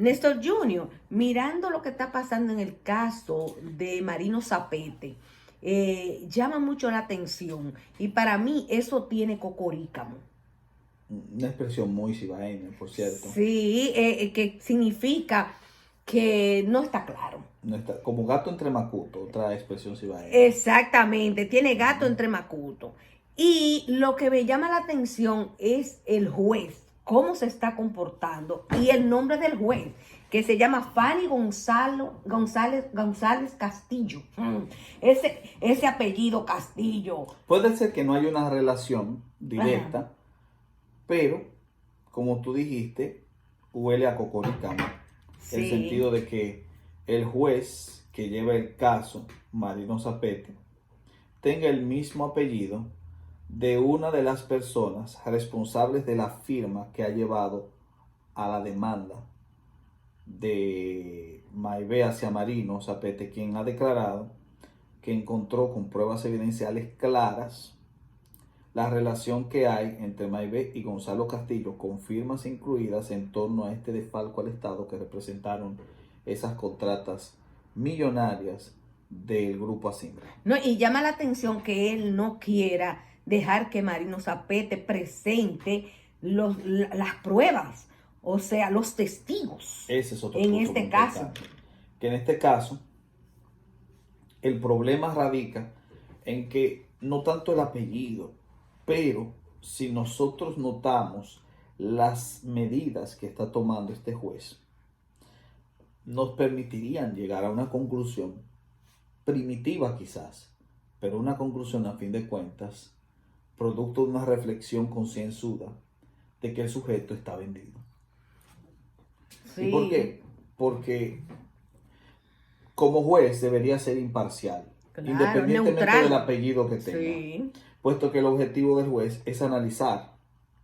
Néstor Junior, mirando lo que está pasando en el caso de Marino Zapete, llama mucho la atención y para mí eso tiene cocorícamo. Una expresión muy cibaeña, por cierto. Sí, que significa que no está claro. No está, como gato entre macuto, otra expresión cibaeña. Exactamente, tiene gato entre macuto. Y lo que me llama la atención es el juez, cómo se está comportando y el nombre del juez, que se llama Fanny González Castillo. Ese apellido Castillo. Puede ser que no haya una relación directa, Ajá. pero como tú dijiste, huele a cocoricamo. El Sí, sentido de que el juez que lleva el caso, Marino Zapete, tenga el mismo apellido de una de las personas responsables de la firma que ha llevado a la demanda de Maibé hacia Marino Zapete, quien ha declarado que encontró con pruebas evidenciales claras la relación que hay entre Maibé y Gonzalo Castillo, con firmas incluidas en torno a este desfalco al Estado que representaron esas contratas millonarias del grupo Asimbra. no, y llama la atención que él no quiera dejar que Marino Zapete presente las pruebas, o sea, los testigos Ese es otro en punto muy este caso. importante. Que en este caso, el problema radica en que no tanto el apellido, pero si nosotros notamos las medidas que está tomando este juez, nos permitirían llegar a una conclusión primitiva quizás, pero una conclusión a fin de cuentas, producto de una reflexión concienzuda de que el sujeto está vendido. ¿Y por Sí, qué? Porque como juez debería ser imparcial, claro, independientemente del neutral. apellido que tenga, Sí, puesto que el objetivo del juez es analizar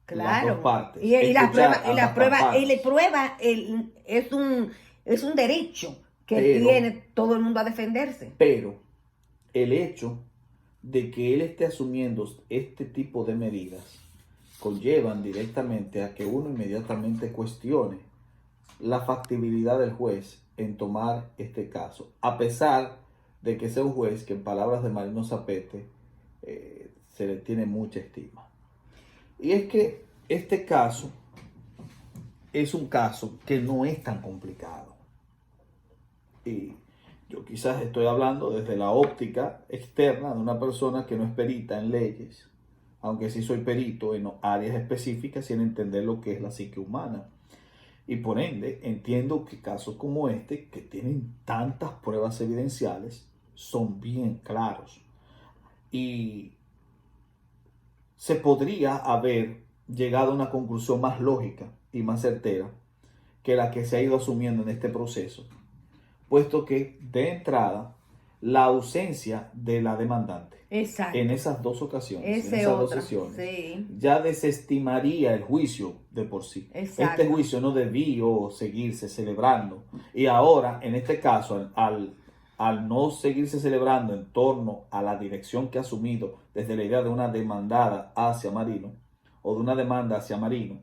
las dos claro. partes, Y la prueba, escuchar ambas y la partes, prueba es un derecho que pero, tiene todo el mundo a defenderse. pero el hecho de que él esté asumiendo este tipo de medidas conllevan directamente a que uno inmediatamente cuestione la factibilidad del juez en tomar este caso, a pesar de que sea un juez que en palabras de Marino Zapete se le tiene mucha estima. Y es que este caso es un caso que no es tan complicado. Y yo quizás estoy hablando desde la óptica externa de una persona que no es perita en leyes, aunque sí soy perito en áreas específicas y en entender lo que es la psique humana. Y por ende, entiendo que casos como este, que tienen tantas pruebas evidenciales, son bien claros. Y se podría haber llegado a una conclusión más lógica y más certera que la que se ha ido asumiendo en este proceso, puesto que de entrada la ausencia de la demandante en Exacto. esas dos ocasiones, en Ese esas dos otra, sesiones, sí, ya desestimaría el juicio de por sí. Este exacto. juicio no debió seguirse celebrando. Y ahora, en este caso, al no seguirse celebrando en torno a la dirección que ha asumido desde la idea de una demandada hacia Marino, o de una demanda hacia Marino,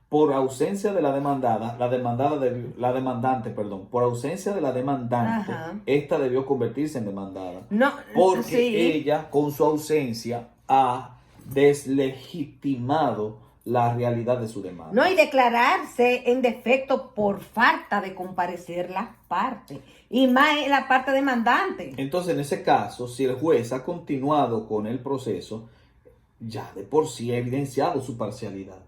por ausencia de la demandante, perdón, por ausencia de la demandante, Ajá. esta debió convertirse en demandada, No, porque sí. ella con su ausencia ha deslegitimado la realidad de su No, demanda. y declararse en defecto por falta de comparecer las partes. Y más en la parte demandante. Entonces, en ese caso, si el juez ha continuado con el proceso, ya de por sí ha evidenciado su parcialidad,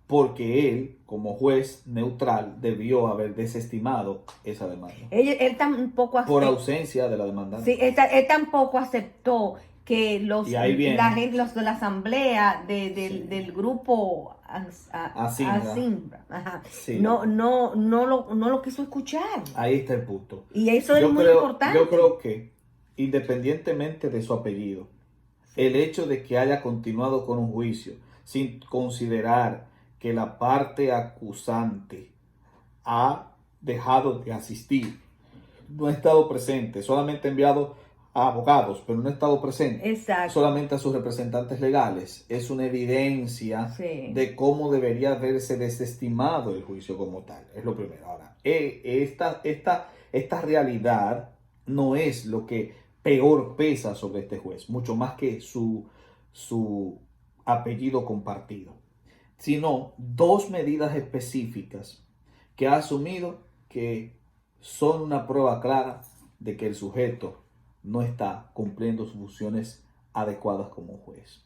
porque él, como juez neutral, debió haber desestimado esa demanda Él tampoco por aceptó. ausencia de la Sí, demandante. él tampoco aceptó que Y ahí la viene, gente, los de la asamblea sí, del grupo Asimbra, ajá, sí, no lo quiso escuchar. ahí está el punto. Y eso es Yo muy creo, yo importante. creo que, independientemente de su apellido, el hecho de que haya continuado con un juicio sin considerar que la parte acusante ha dejado de asistir, no ha estado presente, solamente ha enviado a abogados, pero no ha estado presente. Exacto. Solamente a sus representantes legales. Es una evidencia Sí. de cómo debería haberse desestimado el juicio como tal. Es lo primero. Ahora, esta realidad no es lo que peor pesa sobre este juez, mucho más que su apellido compartido, sino dos medidas específicas que ha asumido que son una prueba clara de que el sujeto no está cumpliendo sus funciones adecuadas como juez.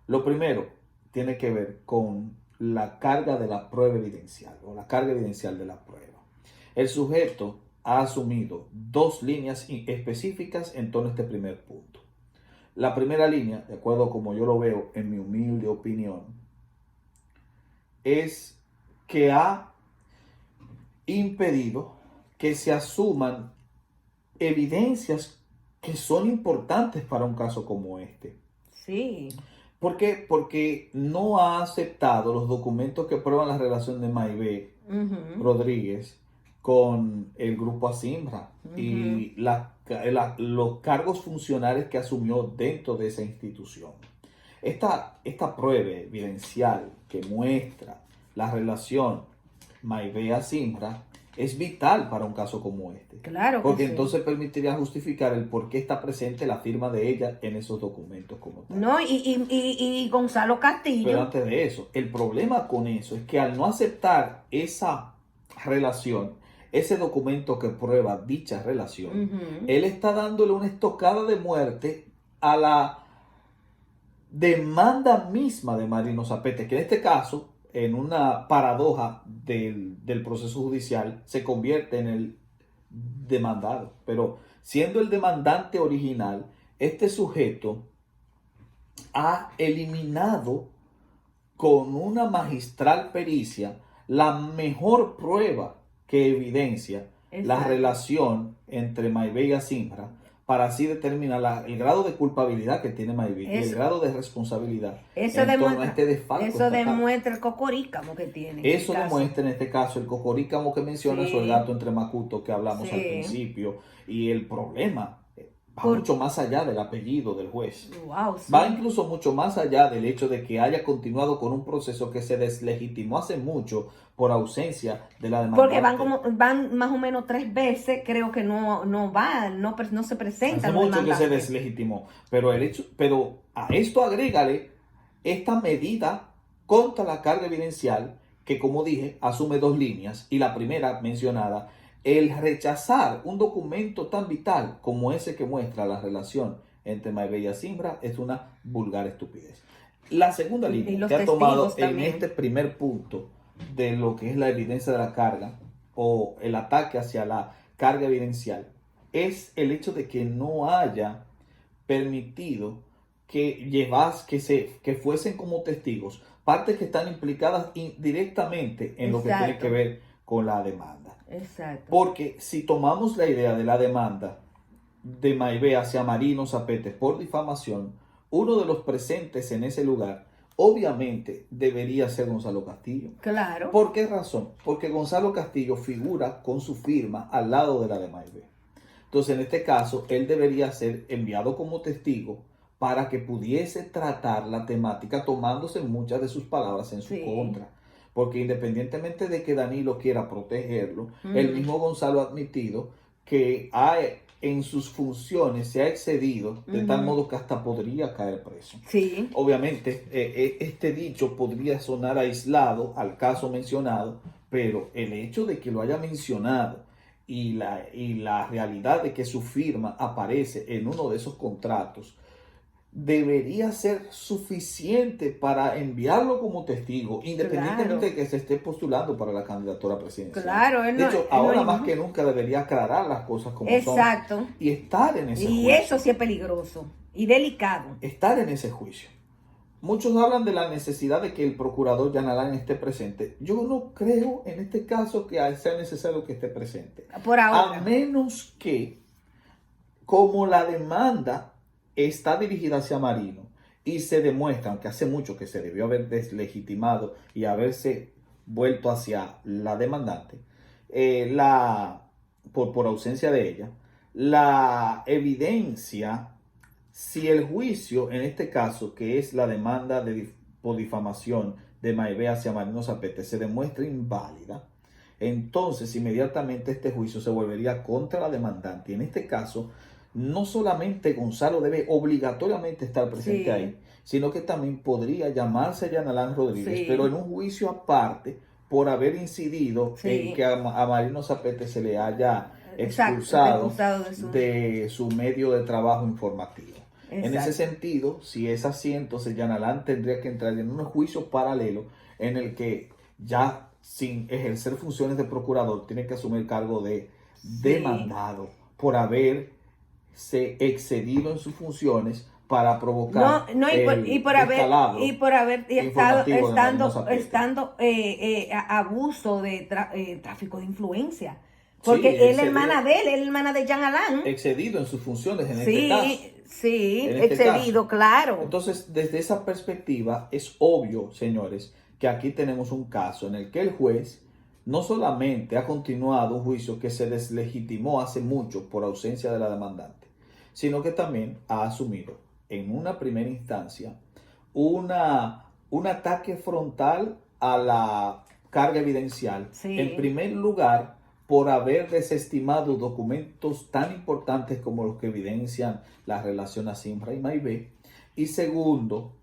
Lo primero tiene que ver con la carga de la prueba evidencial o la carga evidencial de la prueba. El sujeto ha asumido dos líneas específicas en torno a este primer punto. La primera línea, de acuerdo a como yo lo veo en mi humilde opinión, es que ha impedido que se asuman evidencias que son importantes para un caso como este. Sí. ¿Por qué? Porque no ha aceptado los documentos que prueban la relación de Maybé Rodríguez con el grupo Asimbra y los cargos funcionales que asumió dentro de esa institución. Esta prueba evidencial que muestra la relación Maybé-Asimbra es vital para un caso como este. Claro que porque sí. entonces permitiría justificar el por qué está presente la firma de ella en esos documentos como tal. No, y Gonzalo Castillo. Pero antes de eso, el problema con eso es que al no aceptar esa relación, ese documento que prueba dicha relación, él está dándole una estocada de muerte a la demanda misma de Marino Zapete, que en este caso, en una paradoja del proceso judicial, se convierte en el demandado. Pero siendo el demandante original, este sujeto ha eliminado con una magistral pericia la mejor prueba que evidencia la relación entre Maybé y Asimbra, para así determinar el grado de culpabilidad que tiene Maybé y el grado de responsabilidad en torno a este desfalco. Eso demuestra el cocorícamo que tiene. Eso demuestra en este caso el cocorícamo que mencionas, o el gato entre macuto que hablamos al Sí. principio, y el problema va mucho más allá del apellido del juez. Wow, sí. Va incluso mucho más allá del hecho de que haya continuado con un proceso que se deslegitimó hace mucho por ausencia de la demandante. Porque van más o menos 3 veces, creo que no se presenta. Hace mucho que se deslegitimó. Pero a esto agrégale esta medida contra la carga evidencial que, como dije, asume dos líneas, y la primera mencionada, el rechazar un documento tan vital como ese que muestra la relación entre Maybé y Asimbra es una vulgar estupidez. La segunda línea que ha tomado en este primer punto de lo que es la evidencia de la carga o el ataque hacia la carga evidencial es el hecho de que no haya permitido que fuesen como testigos partes que están implicadas directamente en lo que tiene que ver con la demanda. Exacto. Porque si tomamos la idea de la demanda de Maybé hacia Marino Zapete por difamación, uno de los presentes en ese lugar obviamente debería ser Gonzalo Castillo. Claro. ¿Por qué razón? Porque Gonzalo Castillo figura con su firma al lado de la de Maybé. Entonces, en este caso, él debería ser enviado como testigo para que pudiese tratar la temática tomándose muchas de sus palabras en su contra. Porque independientemente de que Danilo quiera protegerlo, el mismo Gonzalo ha admitido que en sus funciones se ha excedido de tal modo que hasta podría caer preso. Sí. Obviamente, este dicho podría sonar aislado al caso mencionado, pero el hecho de que lo haya mencionado y la realidad de que su firma aparece en uno de esos contratos debería ser suficiente para enviarlo como testigo, independientemente de que se esté postulando para la candidatura presidencial. Claro, de hecho, ahora más que nunca debería aclarar las cosas como son. Exacto. Y estar en ese juicio. Y eso sí es peligroso y delicado. Estar en ese juicio. Muchos hablan de la necesidad de que el procurador Jan Alain esté presente. Yo no creo en este caso que sea necesario que esté presente. Por ahora. A menos que, como la demanda está dirigida hacia Marino y se demuestra, aunque hace mucho que se debió haber deslegitimado y haberse vuelto hacia la demandante, por ausencia de ella, la evidencia, si el juicio, en este caso, que es la demanda por difamación de Maivé hacia Marino Zapete, se demuestra inválida, entonces inmediatamente este juicio se volvería contra la demandante. Y en este caso, no solamente Gonzalo debe obligatoriamente estar presente ahí, sino que también podría llamarse Yanalán Rodríguez, pero en un juicio aparte por haber incidido en que a Marino Zapete se le haya expulsado de su medio de trabajo informativo. En ese sentido, si es así, entonces Yanalán tendría que entrar en un juicio paralelo en el que ya sin ejercer funciones de procurador tiene que asumir cargo de demandado por haberse excedido en sus funciones para provocar abuso de tráfico de influencia. Porque él es hermana de él, es hermana de Jean Alain. Excedido en sus funciones en este caso. Sí, excedido, claro. Entonces, desde esa perspectiva, es obvio, señores, que aquí tenemos un caso en el que el juez no solamente ha continuado un juicio que se deslegitimó hace mucho por ausencia de la demandante, sino que también ha asumido en una primera instancia un ataque frontal a la carga evidencial. En primer lugar, por haber desestimado documentos tan importantes como los que evidencian la relación a Simra y Maivé. Y segundo,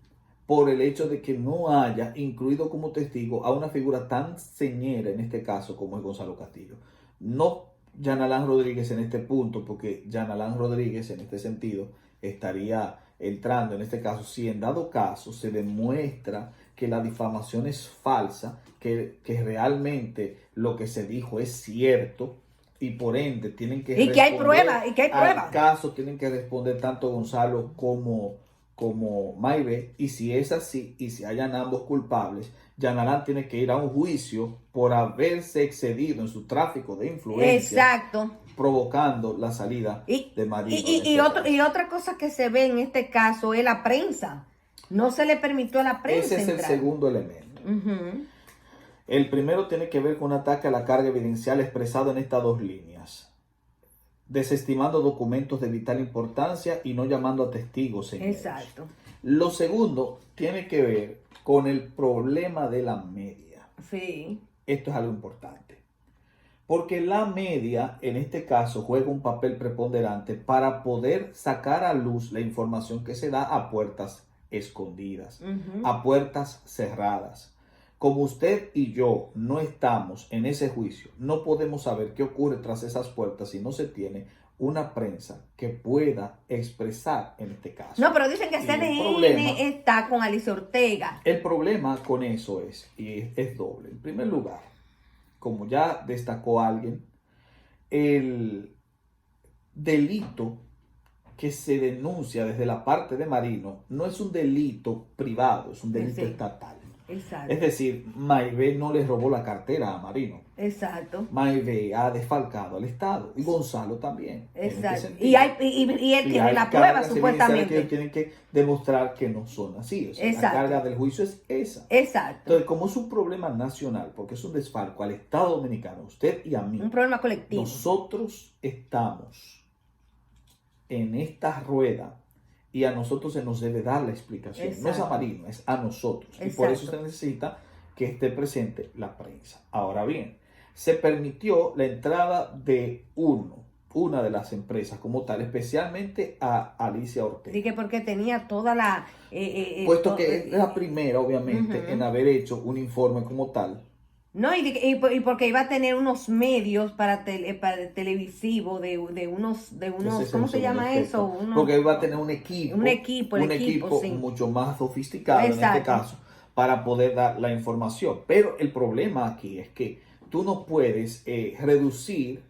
por el hecho de que no haya incluido como testigo a una figura tan señera en este caso como es Gonzalo Castillo. No Yanalán Rodríguez en este punto, porque Yanalán Rodríguez en este sentido estaría entrando en este caso, si en dado caso se demuestra que la difamación es falsa, que realmente lo que se dijo es cierto, y por ende tienen que responder. Y que hay pruebas. Al caso tienen que responder tanto Gonzalo como Maivé, y si es así, y si hayan ambos culpables, Yanalán tiene que ir a un juicio por haberse excedido en su tráfico de influencia, provocando la salida de Marino. Y otra cosa que se ve en este caso es la prensa. No se le permitió a la prensa Ese es entrar. El segundo elemento. El primero tiene que ver con un ataque a la carga evidencial expresado en estas dos líneas: desestimando documentos de vital importancia y no llamando a testigos. Exacto. Lo segundo tiene que ver con el problema de la media. Sí. Esto es algo importante, porque la media en este caso juega un papel preponderante para poder sacar a luz la información que se da a puertas escondidas, a puertas cerradas. Como usted y yo no estamos en ese juicio, no podemos saber qué ocurre tras esas puertas si no se tiene una prensa que pueda expresar en este caso. No, pero dicen que CNN está con Alicia Ortega. El problema con eso es doble. En primer lugar, como ya destacó alguien, el delito que se denuncia desde la parte de Marino no es un delito privado, es un delito estatal. Exacto. Es decir, Maivé no le robó la cartera a Marino. Exacto. Maivé ha desfalcado al Estado, y Gonzalo también. Exacto. Y él tiene la prueba, supuestamente. Que tienen que demostrar que no son así. O sea, la carga del juicio es esa. Exacto. Entonces, como es un problema nacional, porque es un desfalco al Estado Dominicano, usted y a mí, un problema colectivo, nosotros estamos en esta rueda y a nosotros se nos debe dar la explicación. Exacto. No es a Marino, es a nosotros. Exacto. Y por eso se necesita que esté presente la prensa. Ahora bien, se permitió la entrada de una de las empresas como tal, especialmente a Alicia Ortega. Dije porque tenía toda la... puesto que es la primera, obviamente, en haber hecho un informe como tal. No, y porque iba a tener unos medios para televisivo de unos ¿cómo se llama eso? Porque iba a tener un equipo sí, mucho más sofisticado. Exacto. En este caso, para poder dar la información. Pero el problema aquí es que tú no puedes reducir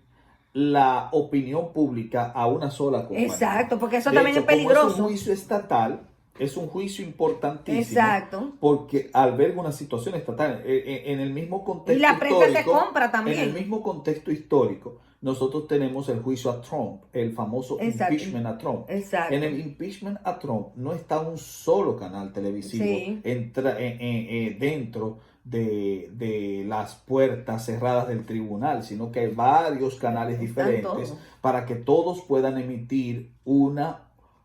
la opinión pública a una sola compañía. Exacto, porque eso también es peligroso. Como es un juicio estatal, es un juicio importantísimo. Exacto. Porque alberga una situación estatal en el mismo contexto histórico. Y la prensa se compra también. En el mismo contexto histórico, nosotros tenemos el juicio a Trump, el famoso impeachment a Trump. Exacto. En el impeachment a Trump no está un solo canal televisivo dentro de las puertas cerradas del tribunal, sino que hay varios canales diferentes para que todos puedan emitir una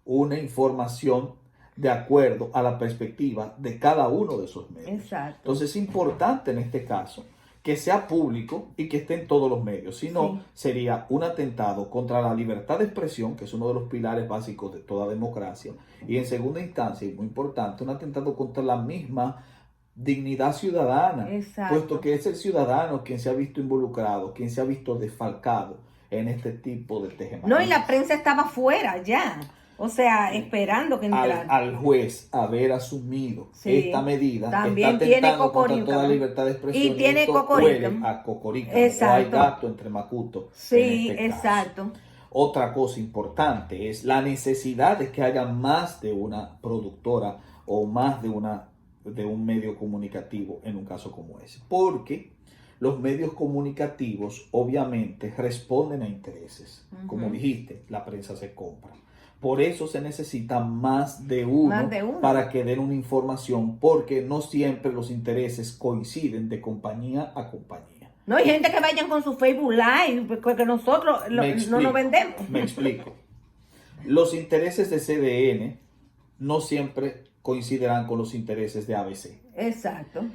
información de acuerdo a la perspectiva de cada uno de esos medios. Exacto. Entonces es importante en este caso que sea público y que esté en todos los medios, si no sería un atentado contra la libertad de expresión, que es uno de los pilares básicos de toda democracia, y en segunda instancia, y muy importante, un atentado contra la misma dignidad ciudadana, puesto que es el ciudadano quien se ha visto involucrado, quien se ha visto desfalcado en este tipo de tejemanejes. No, y la prensa estaba fuera ya. O sea, esperando que entrara. Al juez haber asumido esta medida, también está tiene atentando contra Cocorico, toda libertad de expresión. y tiene esto Cocorico. huele a Cocorico. Exacto. O hay gato entre Macuto. Sí, en este exacto. caso. Otra cosa importante es la necesidad de que haya más de una productora o más de un medio comunicativo en un caso como ese. Porque los medios comunicativos obviamente responden a intereses. Como dijiste, la prensa se compra. Por eso se necesita más de uno para que den una información, porque no siempre los intereses coinciden de compañía a compañía. No hay gente que vayan con su Facebook Live, porque nosotros no nos vendemos. Me explico. Los intereses de CDN no siempre coincidirán con los intereses de ABC. Exacto.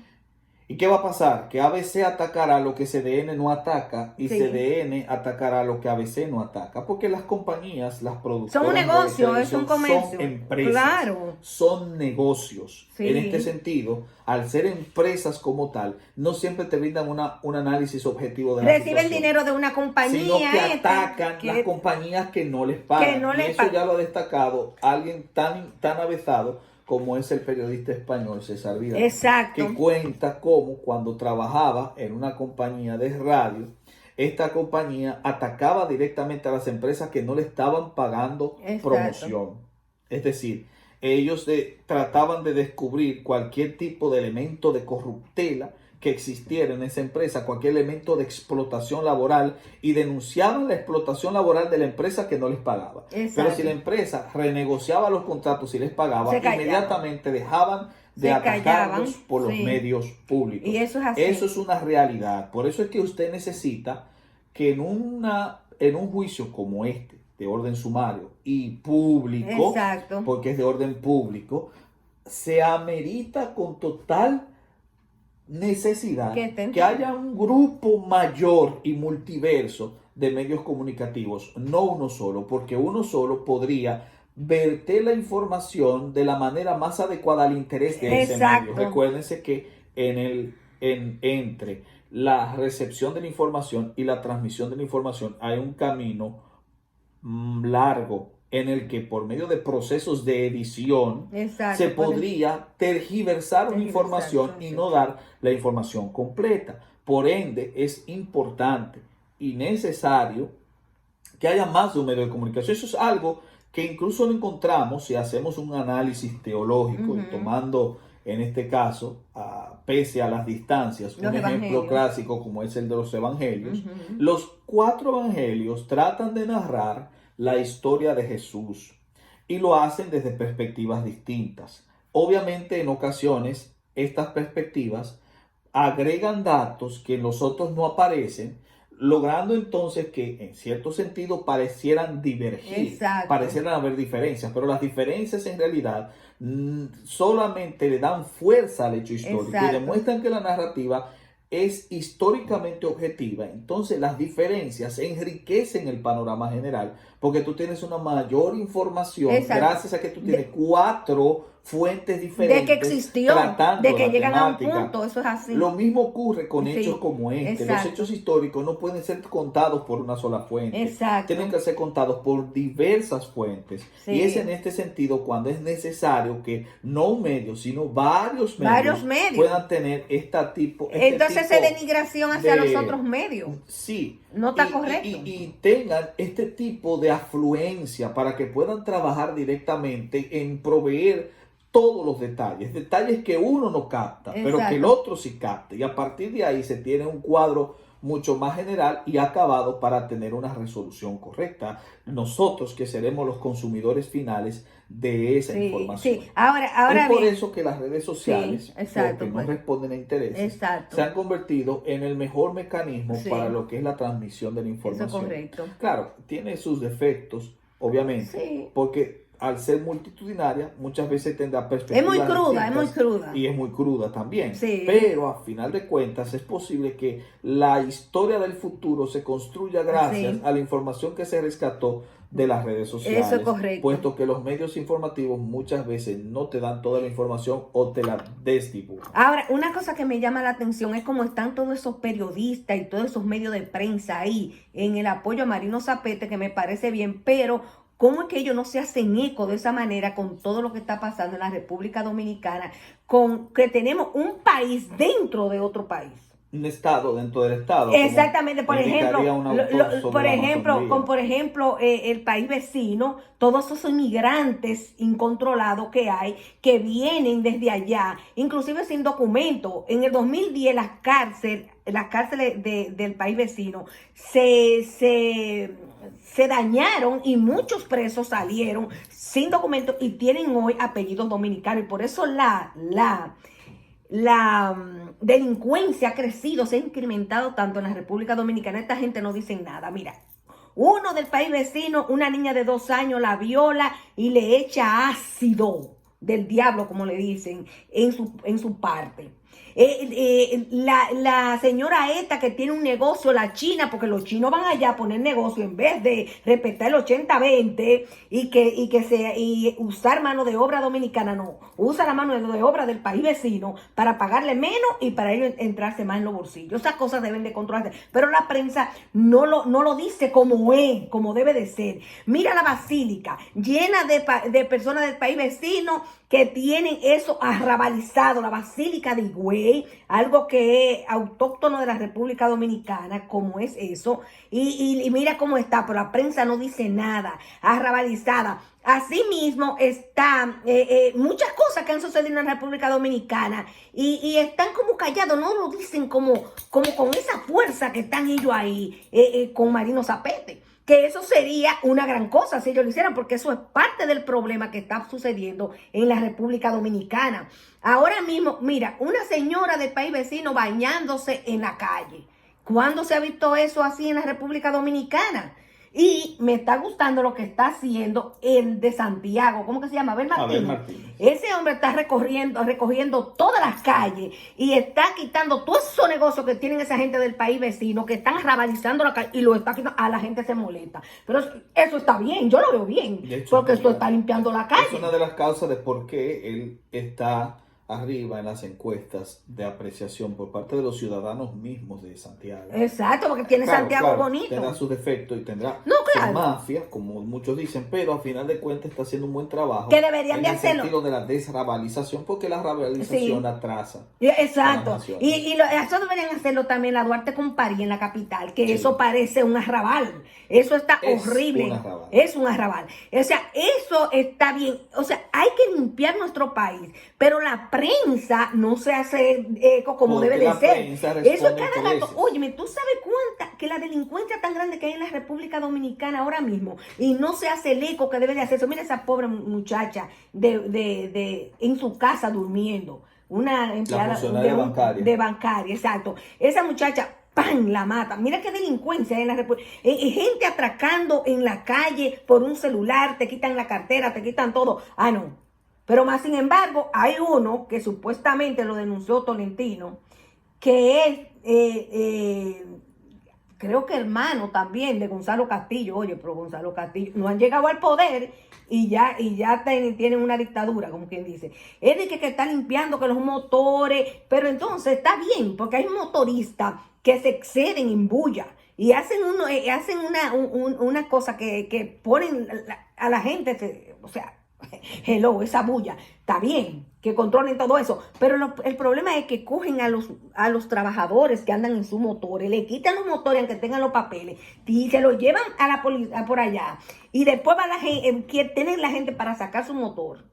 ¿Y qué va a pasar? Que ABC atacará lo que CDN no ataca y CDN atacará lo que ABC no ataca. Porque las compañías, las productoras... Son un negocio, es un comercio. Son empresas. Claro. Son negocios. Sí. En este sentido, al ser empresas como tal, no siempre te brindan un análisis objetivo de la situación. Reciben dinero de una compañía. Sino que atacan las compañías que no les pagan. Y eso ya lo ha destacado alguien tan avezado como es el periodista español César Vidal. Exacto. Que cuenta cómo cuando trabajaba en una compañía de radio, esta compañía atacaba directamente a las empresas que no le estaban pagando promoción. Es decir, ellos trataban de descubrir cualquier tipo de elemento de corruptela que existiera en esa empresa, cualquier elemento de explotación laboral, y denunciaban la explotación laboral de la empresa que no les pagaba. Pero si la empresa renegociaba los contratos y les pagaba, inmediatamente dejaban de atacarlos por los medios públicos. Y eso es así. Eso es una realidad. Por eso es que usted necesita que en un juicio como este, de orden sumario y público, porque es de orden público, se amerita con total necesidad que haya un grupo mayor y multiverso de medios comunicativos, no uno solo, porque uno solo podría verter la información de la manera más adecuada al interés de ese medio. Recuérdense que entre la recepción de la información y la transmisión de la información hay un camino largo en el que por medio de procesos de edición se podría tergiversar una información y no dar la información completa. Por ende, es importante y necesario que haya más de un medio de comunicación. Eso es algo que incluso lo encontramos si hacemos un análisis teológico y tomando, en este caso, pese a las distancias, un ejemplo clásico como es el de los evangelios. Los 4 evangelios tratan de narrar la historia de Jesús y lo hacen desde perspectivas distintas. Obviamente, en ocasiones, estas perspectivas agregan datos que en los otros no aparecen, logrando entonces que en cierto sentido parecieran divergir, parecieran haber diferencias, pero las diferencias en realidad solamente le dan fuerza al hecho histórico y demuestran que la narrativa es históricamente objetiva. Entonces las diferencias enriquecen el panorama general porque tú tienes una mayor información gracias a que tú tienes 4 fuentes diferentes. De que existió, de que llegan a un punto, eso es así. Lo mismo ocurre con hechos como este. Los hechos históricos no pueden ser contados por una sola fuente. Tienen que ser contados por diversas fuentes. Y es en este sentido cuando es necesario que no un medio, sino varios medios puedan tener Entonces es denigración hacia los otros medios. Sí. No está correcto. Y tengan este tipo de afluencia para que puedan trabajar directamente en proveer todos los detalles que uno no capta, pero que el otro sí capta. Y a partir de ahí se tiene un cuadro mucho más general y acabado para tener una resolución correcta. Nosotros que seremos los consumidores finales de esa información. Sí, ahora es por bien, eso que las redes sociales, sí, exacto, porque pues, no responden a intereses, exacto, se han convertido en el mejor mecanismo sí, para lo que es la transmisión de la eso es información. correcto. Claro, tiene sus defectos, obviamente, Sí. porque al ser multitudinaria, muchas veces tendrá Es perspectivas muy cruda, es muy distintas cruda. y es muy cruda también. Sí, Pero a final de cuentas es posible que la historia del futuro se construya gracias sí, a la información que se rescató de las redes eso es sociales, correcto. puesto que los medios informativos muchas veces no te dan toda la información o te la desdibujan. Ahora, una cosa que me llama la atención es cómo están todos esos periodistas y todos esos medios de prensa ahí en el apoyo a Marino Zapete, que me parece bien, pero ¿cómo es que ellos no se hacen eco de esa manera con todo lo que está pasando en la República Dominicana, con que tenemos un país dentro de otro país? Un estado dentro del estado. Exactamente, por indicaría ejemplo, un autor sobre la Amazonía. por ejemplo, el país vecino, todos esos inmigrantes incontrolados que hay, que vienen desde allá, inclusive sin documento. En el 2010 las cárceles del país vecino se dañaron y muchos presos salieron sin documento y tienen hoy apellidos dominicanos. Y por eso la delincuencia ha crecido, se ha incrementado tanto en la República Dominicana. Esta gente no dice nada. Mira, uno del país vecino, una niña de 2 años la viola y le echa ácido del diablo, como le dicen, en su parte. La señora esta que tiene un negocio, la china, porque los chinos van allá a poner negocio en vez de respetar el 80-20 y usar mano de obra dominicana, no, usa la mano de obra del país vecino para pagarle menos y para ellos entrarse más en los bolsillos. Esas cosas deben de controlarse, pero la prensa no lo dice como es, como debe de ser. Mira la basílica llena de personas del país vecino que tienen eso arrabalizado, la basílica de Higüey, algo que es autóctono de la República Dominicana, como es eso, y mira cómo está, pero la prensa no dice nada, arrabalizada. Asimismo, están muchas cosas que han sucedido en la República Dominicana y están como callados, no lo dicen como con esa fuerza que están ellos ahí con Marino Zapete. Que eso sería una gran cosa si ellos lo hicieran, porque eso es parte del problema que está sucediendo en la República Dominicana. Ahora mismo, mira, una señora del país vecino bañándose en la calle. ¿Cuándo se ha visto eso así en la República Dominicana? Y me está gustando lo que está haciendo el de Santiago. ¿Cómo que se llama? Abel Martínez. Ese hombre está recogiendo todas las calles y está quitando todos esos negocios que tienen esa gente del país vecino, que están arrabalizando la calle y lo está quitando. A la gente se molesta. Pero eso está bien, yo lo veo bien. Porque esto está limpiando la calle. Es una de las causas de por qué él está arriba en las encuestas de apreciación por parte de los ciudadanos mismos de Santiago. Exacto, porque tiene Santiago bonito. Tendrá sus defectos y tendrá su mafia, como muchos dicen, pero a final de cuentas está haciendo un buen trabajo. Que deberían de hacerlo. En el sentido de la desrabalización, porque la rabalización atrasa. Exacto. Y eso deberían hacerlo también la Duarte con París en la capital, que eso parece un arrabal. Eso está horrible. Es un arrabal. O sea, eso está bien. O sea, hay que limpiar nuestro país, pero la prensa no se hace eco como debe de ser. Eso es cada rato. Óyeme, ¿tú sabes cuánta? Que la delincuencia tan grande que hay en la República Dominicana ahora mismo y no se hace el eco que debe de hacerse. Mira esa pobre muchacha en su casa durmiendo. Una empleada de bancaria, exacto. Esa muchacha, ¡pam!, la mata. Mira qué delincuencia hay en la República. Gente atracando en la calle por un celular, te quitan la cartera, te quitan todo. Ah, no. Pero más sin embargo, hay uno que supuestamente lo denunció Tolentino, que es, creo que hermano también de Gonzalo Castillo. Oye, pero Gonzalo Castillo no han llegado al poder y ya tienen una dictadura, como quien dice. Es de que está limpiando que los motores, pero entonces está bien, porque hay motoristas que se exceden en bulla y hacen una cosa que ponen a la gente, o sea, hello, esa bulla, está bien, que controlen todo eso, pero el problema es que cogen a los trabajadores que andan en sus motores, le quitan los motores aunque tengan los papeles y se los llevan a la policía por allá y después va la gente, que tienen la gente para sacar su motor,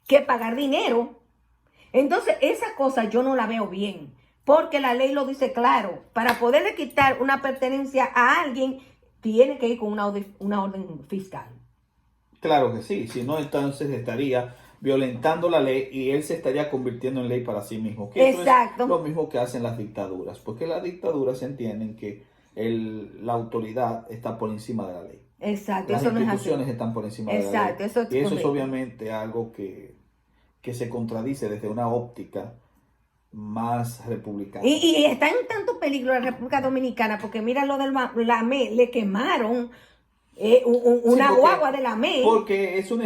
que pagar dinero. Entonces esa cosa yo no la veo bien. porque la ley lo dice claro. Para poderle quitar una pertenencia a alguien, tiene que ir con una orden fiscal. Claro que sí, si no, entonces estaría violentando la ley y él se estaría convirtiendo en ley para sí mismo. Que Exacto. Eso es lo mismo que hacen las dictaduras, porque las dictaduras entienden que la autoridad está por encima de la ley. Exacto. Las eso instituciones no es así. están por encima de la Exacto, ley. eso es Y eso es correcto. obviamente algo que se contradice desde una óptica más republicana. Y está en tanto peligro la República Dominicana, porque mira lo del Lamé, le quemaron una guagua de Lamé. Porque es un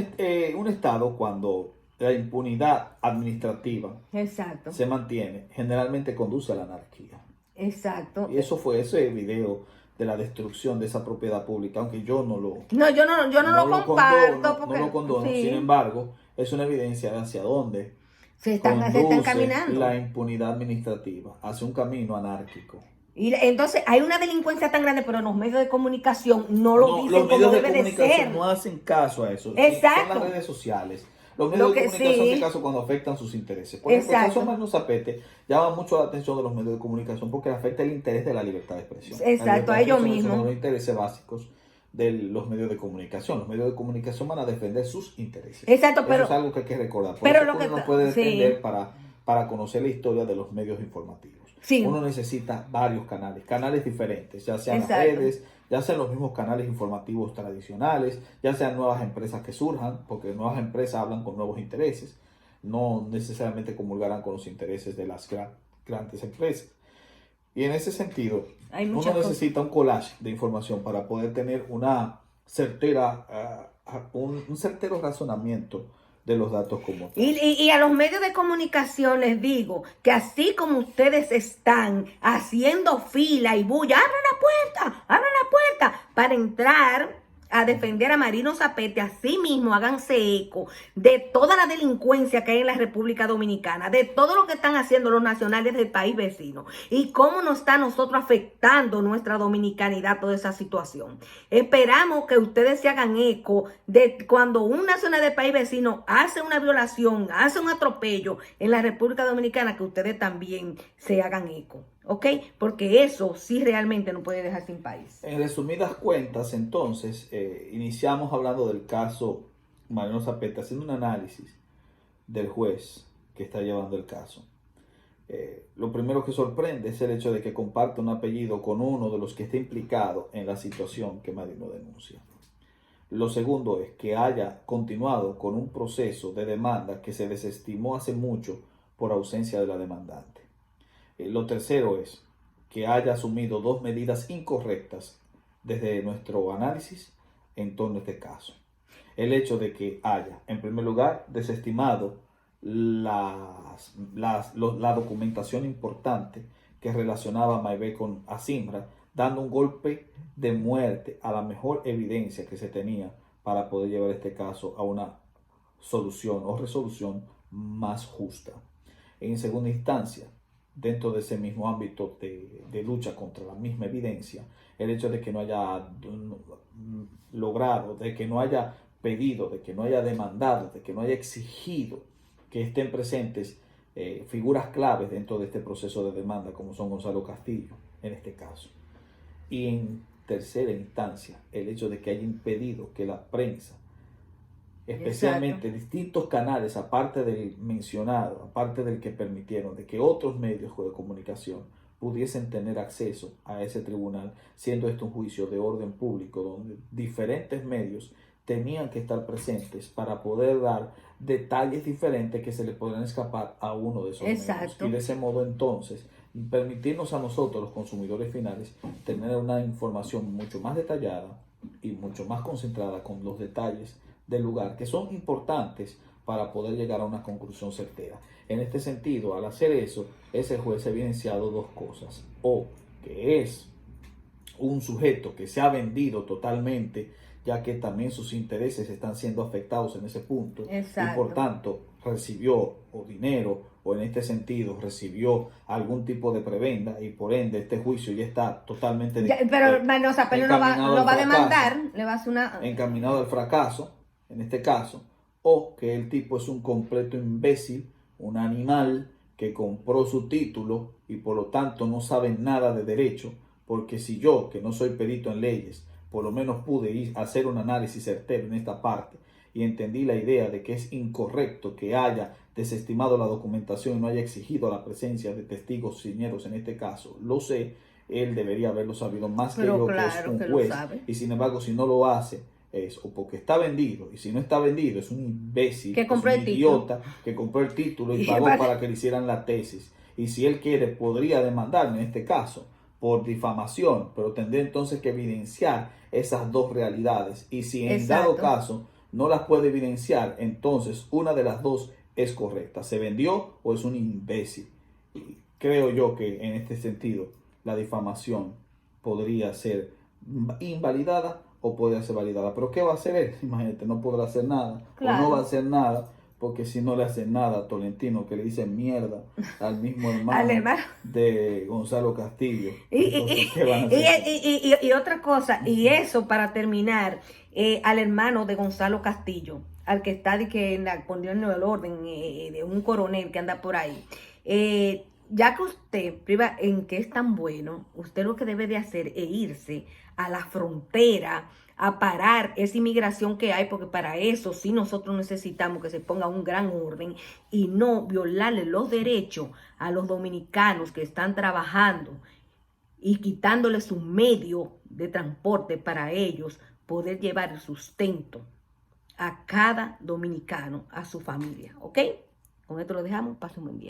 estado cuando la impunidad administrativa Exacto. se mantiene, generalmente conduce a la anarquía. Exacto. Y eso fue ese video de la destrucción de esa propiedad pública, aunque yo no lo lo comparto. no lo condono, sí, sin embargo, es una evidencia de hacia dónde se están conduce caminando. la impunidad administrativa, hacia un camino anárquico. Y entonces hay una delincuencia tan grande, pero los medios de comunicación no lo dicen los medios como de debe de ser. comunicación no hacen caso a eso. Exacto. Son las redes sociales. Los medios de comunicación hacen caso cuando afectan sus intereses. Por ejemplo, el caso de Marino Zapete llama mucho la atención de los medios de comunicación porque afecta el interés de la libertad de expresión. Exacto, a ellos mismos. Son uno de los intereses básicos de los medios de comunicación. Los medios de comunicación van a defender sus intereses. Exacto, pero eso es algo que hay que recordar. Por pero eso lo que uno no puede defender para conocer la historia de los medios informativos. Sí. Uno necesita varios canales diferentes, ya sean las redes, ya sean los mismos canales informativos tradicionales, ya sean nuevas empresas que surjan, porque nuevas empresas hablan con nuevos intereses, no necesariamente comulgarán con los intereses de las grandes empresas. Y en ese sentido, uno necesita un collage de información para poder tener una certera, un certero razonamiento de los datos como tal. Y a los medios de comunicación les digo que así como ustedes están haciendo fila y bulla, abran la puerta para entrar a defender a Marino Zapete, así mismo háganse eco de toda la delincuencia que hay en la República Dominicana, de todo lo que están haciendo los nacionales del país vecino y cómo nos está a nosotros afectando nuestra dominicanidad toda esa situación. Esperamos que ustedes se hagan eco de cuando un nacional del país vecino hace una violación, hace un atropello en la República Dominicana, que ustedes también se hagan eco. ¿Ok? Porque eso sí realmente no puede dejar sin país. En resumidas cuentas, entonces, iniciamos hablando del caso Marino Zapete, haciendo un análisis del juez que está llevando el caso. Lo primero que sorprende es el hecho de que comparte un apellido con uno de los que está implicado en la situación que Marino denuncia. Lo segundo es que haya continuado con un proceso de demanda que se desestimó hace mucho por ausencia de la demandante. Lo tercero es que haya asumido dos medidas incorrectas desde nuestro análisis en torno a este caso. El hecho de que haya, en primer lugar, desestimado la documentación importante que relacionaba a Maybeth con Asimbra, dando un golpe de muerte a la mejor evidencia que se tenía para poder llevar este caso a una solución o resolución más justa. En segunda instancia, dentro de ese mismo ámbito de lucha contra la misma evidencia, el hecho de que no haya logrado, de que no haya pedido, de que no haya demandado, de que no haya exigido que estén presentes figuras claves dentro de este proceso de demanda, como son Gonzalo Castillo, en este caso. Y en tercera instancia, el hecho de que haya impedido que la prensa, especialmente distintos canales, aparte del mencionado, aparte del que permitieron, de que otros medios de comunicación pudiesen tener acceso a ese tribunal, siendo esto un juicio de orden público, donde diferentes medios tenían que estar presentes para poder dar detalles diferentes que se le podrían escapar a uno de esos medios. Y de ese modo, entonces, permitirnos a nosotros, los consumidores finales, tener una información mucho más detallada y mucho más concentrada con los detalles del lugar, que son importantes para poder llegar a una conclusión certera. En este sentido, al hacer eso, ese juez ha evidenciado dos cosas: o que es un sujeto que se ha vendido totalmente, ya que también sus intereses están siendo afectados en ese punto, y por tanto recibió o dinero, o en este sentido recibió algún tipo de prebenda, y por ende este juicio ya está totalmente pero Marino Zapete no va a demandar, le va a hacer encaminado al fracaso en este caso, o que el tipo es un completo imbécil, un animal que compró su título y por lo tanto no sabe nada de derecho, porque si yo, que no soy perito en leyes, por lo menos pude ir a hacer un análisis certero en esta parte y entendí la idea de que es incorrecto que haya desestimado la documentación y no haya exigido la presencia de testigos ciñeros en este caso, lo sé, él debería haberlo sabido más que yo, que es un juez, y sin embargo si no lo hace, es o porque está vendido, y si no está vendido es un imbécil, que compró es un el idiota título, que compró el título y pagó para que le hicieran la tesis. Y si él quiere, podría demandarme en este caso por difamación, pero tendré entonces que evidenciar esas dos realidades. Y si en dado caso no las puede evidenciar, entonces una de las dos es correcta. ¿Se vendió o es un imbécil? Y creo yo que en este sentido la difamación podría ser invalidada o puede ser validada. Pero ¿qué va a hacer él? Imagínate, no podrá hacer nada. Claro. O no va a hacer nada, porque si no le hacen nada a Tolentino, que le dicen mierda al mismo hermano de Gonzalo Castillo. Entonces, ¿qué van a hacer? Y otra cosa, y eso para terminar, al hermano de Gonzalo Castillo, al que está en la condición del orden, de un coronel que anda por ahí. Ya que usted priva en que es tan bueno, usted lo que debe de hacer es irse a la frontera a parar esa inmigración que hay, porque para eso sí nosotros necesitamos que se ponga un gran orden y no violarle los derechos a los dominicanos que están trabajando y quitándoles su medio de transporte para ellos poder llevar el sustento a cada dominicano, a su familia, ¿ok? Con esto lo dejamos, pasen un buen día.